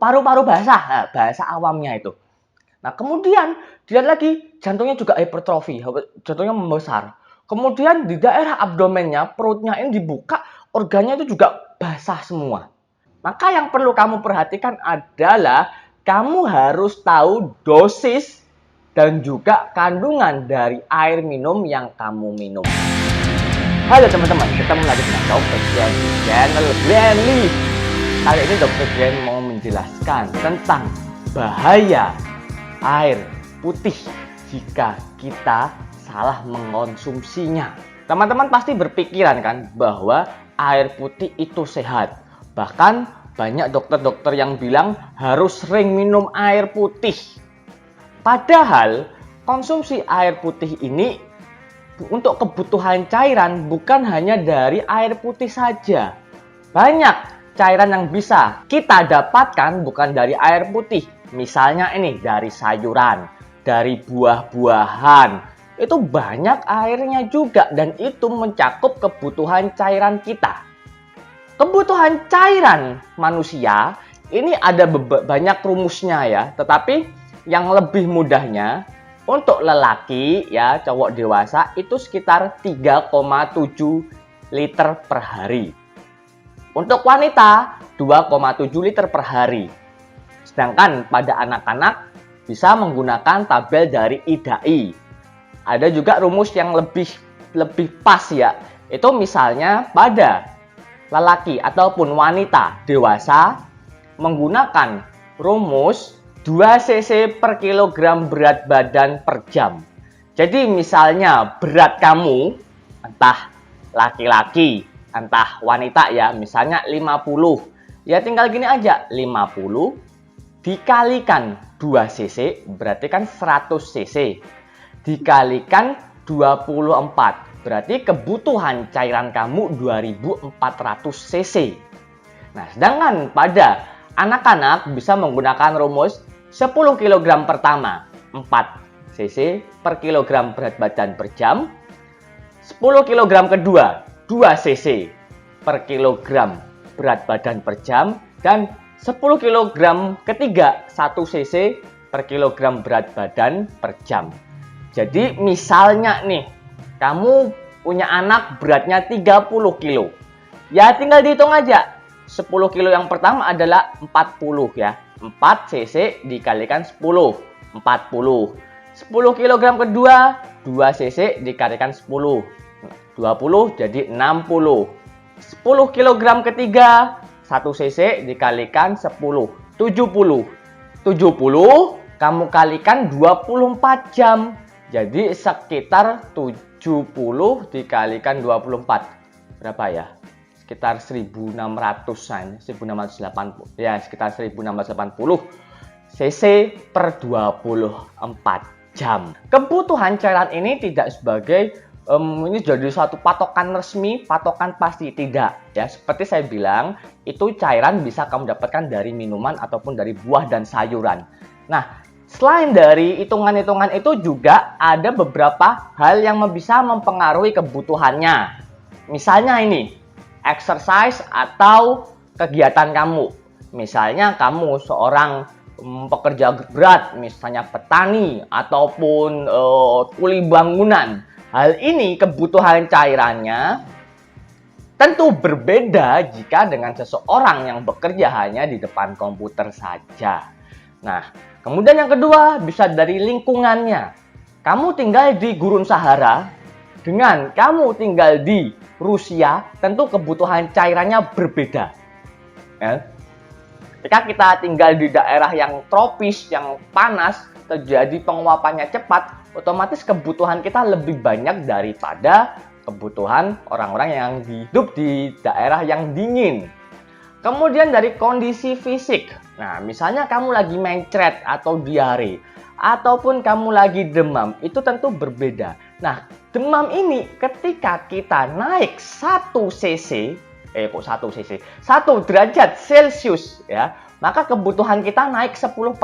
paru-paru basah, nah, bahasa awamnya itu. Nah, kemudian dilihat lagi jantungnya juga hipertrofi, jantungnya membesar. Kemudian di daerah abdomennya, perutnya ini dibuka, organnya itu juga basah semua. Maka yang perlu kamu perhatikan adalah kamu harus tahu dosis dan juga kandungan dari air minum yang kamu minum. Halo teman-teman, ketemu lagi dengan Dr. Glenn di channel Glenly. Kali ini Dr. Glenn mau menjelaskan tentang bahaya air putih jika kita salah mengkonsumsinya. Teman-teman pasti berpikiran kan bahwa air putih itu sehat. Bahkan banyak dokter-dokter yang bilang harus sering minum air putih. Padahal konsumsi air putih ini untuk kebutuhan cairan bukan hanya dari air putih saja. Banyak cairan yang bisa kita dapatkan bukan dari air putih. Misalnya ini dari sayuran, dari buah-buahan. Itu banyak airnya juga dan itu mencakup kebutuhan cairan kita. Kebutuhan cairan manusia ini ada banyak rumusnya ya, tetapi yang lebih mudahnya untuk lelaki ya, cowok dewasa itu sekitar 3,7 liter per hari. Untuk wanita 2,7 liter per hari. Sedangkan pada anak-anak bisa menggunakan tabel dari IDAI. Ada juga rumus yang lebih pas ya. Itu misalnya pada lelaki ataupun wanita dewasa menggunakan rumus 2 cc per kilogram berat badan per jam. Jadi misalnya berat kamu, entah laki-laki, entah wanita ya, misalnya 50. Ya tinggal gini aja, 50 dikalikan 2 cc, berarti kan 100 cc. Dikalikan 24, berarti kebutuhan cairan kamu 2400 cc. Nah, sedangkan pada anak-anak bisa menggunakan rumus 10 kg pertama 4 cc per kilogram berat badan per jam. 10 kg kedua 2 cc per kilogram berat badan per jam. Dan 10 kg ketiga 1 cc per kilogram berat badan per jam. Jadi misalnya nih, kamu punya anak beratnya 30 kilo. Ya tinggal dihitung aja. 10 kilo yang pertama adalah 40 ya. 4 cc dikalikan 10, 40. 10 kg kedua, 2 cc dikalikan 10, 20 jadi 60. 10 kg ketiga, 1 cc dikalikan 10, 70. 70 kamu kalikan 24 jam. Jadi sekitar 70 dikalikan 24. Berapa ya? Sekitar 1600-an, 1680 ya, sekitar 1680 cc per 24 jam. Kebutuhan cairan ini tidak sebagai ini jadi suatu patokan resmi, patokan pasti, tidak ya. Seperti saya bilang, itu cairan bisa kamu dapatkan dari minuman ataupun dari buah dan sayuran. Nah, selain dari hitungan-hitungan itu juga ada beberapa hal yang bisa mempengaruhi kebutuhannya. Misalnya ini, exercise atau kegiatan kamu. Misalnya kamu seorang pekerja berat, misalnya petani ataupun kuli bangunan. Hal ini kebutuhan cairannya tentu berbeda jika dengan seseorang yang bekerja hanya di depan komputer saja. Nah, kemudian yang kedua bisa dari lingkungannya. Kamu tinggal di Gurun Sahara dengan kamu tinggal di Rusia, tentu kebutuhan cairannya berbeda. Ya. Ketika kita tinggal di daerah yang tropis, yang panas, terjadi penguapannya cepat, otomatis kebutuhan kita lebih banyak daripada kebutuhan orang-orang yang hidup di daerah yang dingin. Kemudian dari kondisi fisik. Nah, misalnya kamu lagi mencret atau diare, ataupun kamu lagi demam, itu tentu berbeda. Nah, demam ini ketika kita naik 1 cc, 1 derajat Celcius ya, maka kebutuhan kita naik 10%.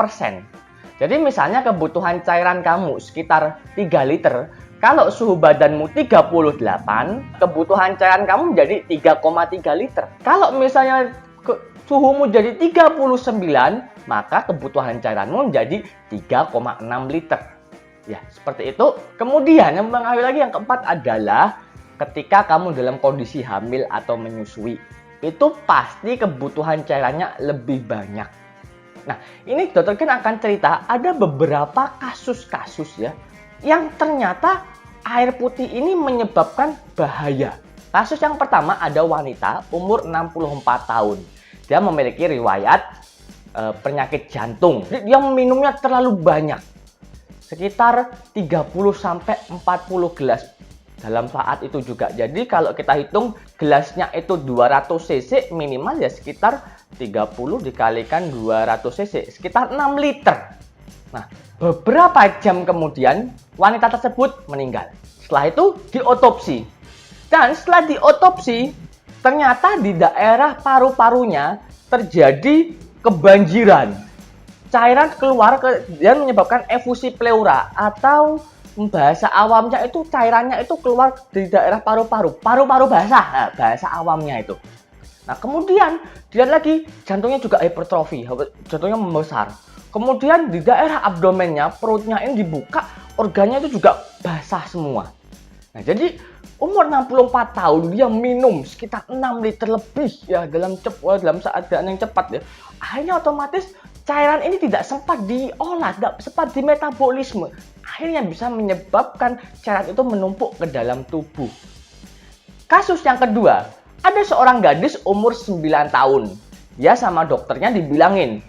Jadi misalnya kebutuhan cairan kamu sekitar 3 liter, kalau suhu badanmu 38, kebutuhan cairan kamu menjadi 3,3 liter. Kalau misalnya suhumu jadi 39, maka kebutuhan cairanmu menjadi 3,6 liter. Ya, seperti itu. Kemudian yang mempengaruhi lagi yang keempat adalah ketika kamu dalam kondisi hamil atau menyusui. Itu pasti kebutuhan cairannya lebih banyak. Nah, ini Dr. Ken akan cerita ada beberapa kasus-kasus ya yang ternyata air putih ini menyebabkan bahaya. Kasus yang pertama ada wanita umur 64 tahun. Dia memiliki riwayat penyakit jantung. Dia minumnya terlalu banyak. Sekitar 30-40 gelas dalam saat itu juga. Jadi kalau kita hitung gelasnya itu 200 cc minimal ya sekitar 30 dikalikan 200 cc sekitar 6 liter. Nah, beberapa jam kemudian wanita tersebut meninggal. Setelah itu diotopsi. Dan setelah diotopsi ternyata di daerah paru-parunya terjadi kebanjiran. Cairan keluar dan menyebabkan efusi pleura atau bahasa awamnya itu cairannya itu keluar di daerah paru-paru basah, nah, bahasa awamnya itu. Nah, kemudian dilihat lagi jantungnya juga hipertrofi, jantungnya membesar. Kemudian di daerah abdomennya, perutnya ini dibuka, organnya itu juga basah semua. Nah, jadi umur 64 tahun dia minum sekitar 6 liter lebih ya dalam saat yang cepat ya. Akhirnya otomatis cairan ini tidak sempat diolah, tidak sempat dimetabolisme. Akhirnya bisa menyebabkan cairan itu menumpuk ke dalam tubuh. Kasus yang kedua, ada seorang gadis umur 9 tahun. Dia sama dokternya dibilangin,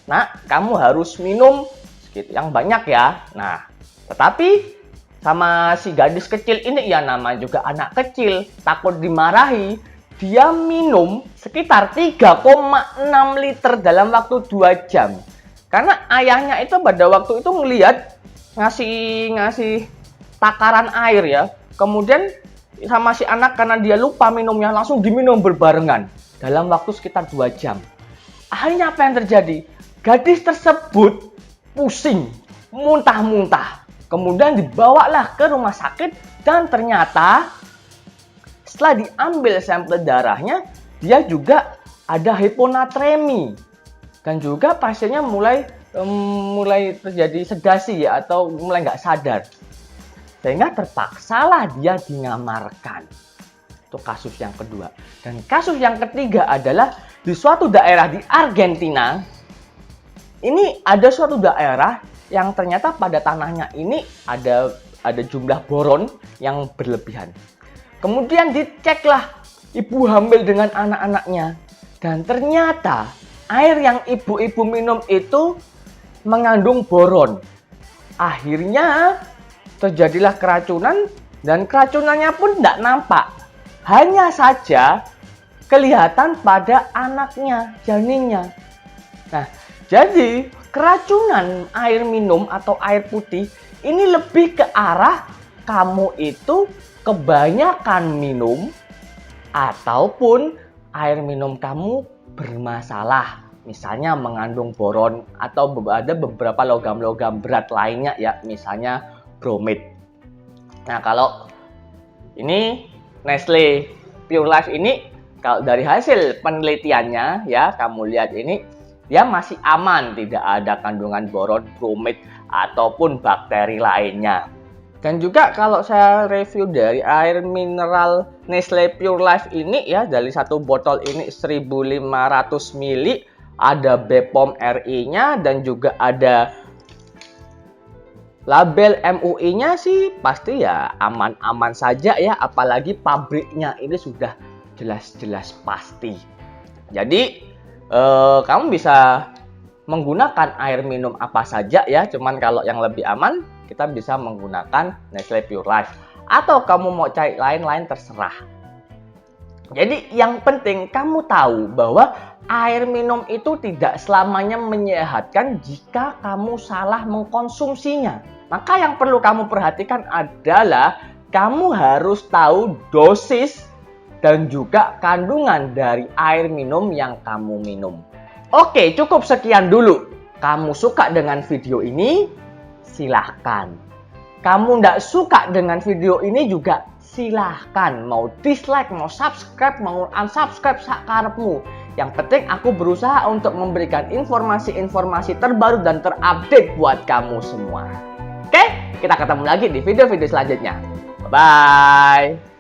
"Nak, kamu harus minum yang banyak ya." Nah, tetapi sama si gadis kecil ini ya nama juga anak kecil, takut dimarahi, dia minum sekitar 3,6 liter dalam waktu 2 jam. Karena ayahnya itu pada waktu itu ngelihat ngasih takaran air ya. Kemudian sama si anak karena dia lupa minumnya langsung diminum berbarengan dalam waktu sekitar 2 jam. Akhirnya apa yang terjadi? Gadis tersebut pusing, muntah-muntah. Kemudian dibawalah ke rumah sakit dan ternyata setelah diambil sampel darahnya, dia juga ada hiponatremi. Dan juga pasiennya mulai terjadi sedasi ya atau mulai nggak sadar. Sehingga terpaksalah dia dinyamarkan. Itu kasus yang kedua. Dan kasus yang ketiga adalah di suatu daerah di Argentina. Ini ada suatu daerah yang ternyata pada tanahnya ini ada jumlah boron yang berlebihan. Kemudian diceklah ibu hamil dengan anak-anaknya. Dan ternyata air yang ibu-ibu minum itu mengandung boron. Akhirnya terjadilah keracunan dan keracunannya pun tidak nampak. Hanya saja kelihatan pada anaknya, janinnya. Nah, jadi keracunan air minum atau air putih ini lebih ke arah kamu itu kebanyakan minum ataupun air minum kamu bermasalah. Misalnya mengandung boron atau ada beberapa logam-logam berat lainnya ya, misalnya bromid. Nah, kalau ini Nestle Pure Life ini kalau dari hasil penelitiannya ya, kamu lihat ini dia masih aman, tidak ada kandungan boron, bromid ataupun bakteri lainnya. Dan juga kalau saya review dari air mineral Nestle Pure Life ini ya, dari satu botol ini 1500 ml, ada BPOM RI-nya dan juga ada label MUI-nya sih pasti ya aman-aman saja ya, apalagi pabriknya ini sudah jelas-jelas pasti. Jadi kamu bisa menggunakan air minum apa saja ya, cuman kalau yang lebih aman kita bisa menggunakan Nestle Pure Life atau kamu mau cari lain-lain terserah. Jadi yang penting kamu tahu bahwa air minum itu tidak selamanya menyehatkan jika kamu salah mengkonsumsinya. Maka yang perlu kamu perhatikan adalah kamu harus tahu dosis dan juga kandungan dari air minum yang kamu minum. Oke, cukup sekian dulu. Kamu suka dengan video ini? Silahkan. Kamu tidak suka dengan video ini juga silahkan. Mau dislike, mau subscribe, mau unsubscribe sakarepmu. Yang penting aku berusaha untuk memberikan informasi-informasi terbaru dan terupdate buat kamu semua. Oke, kita ketemu lagi di video-video selanjutnya. Bye-bye.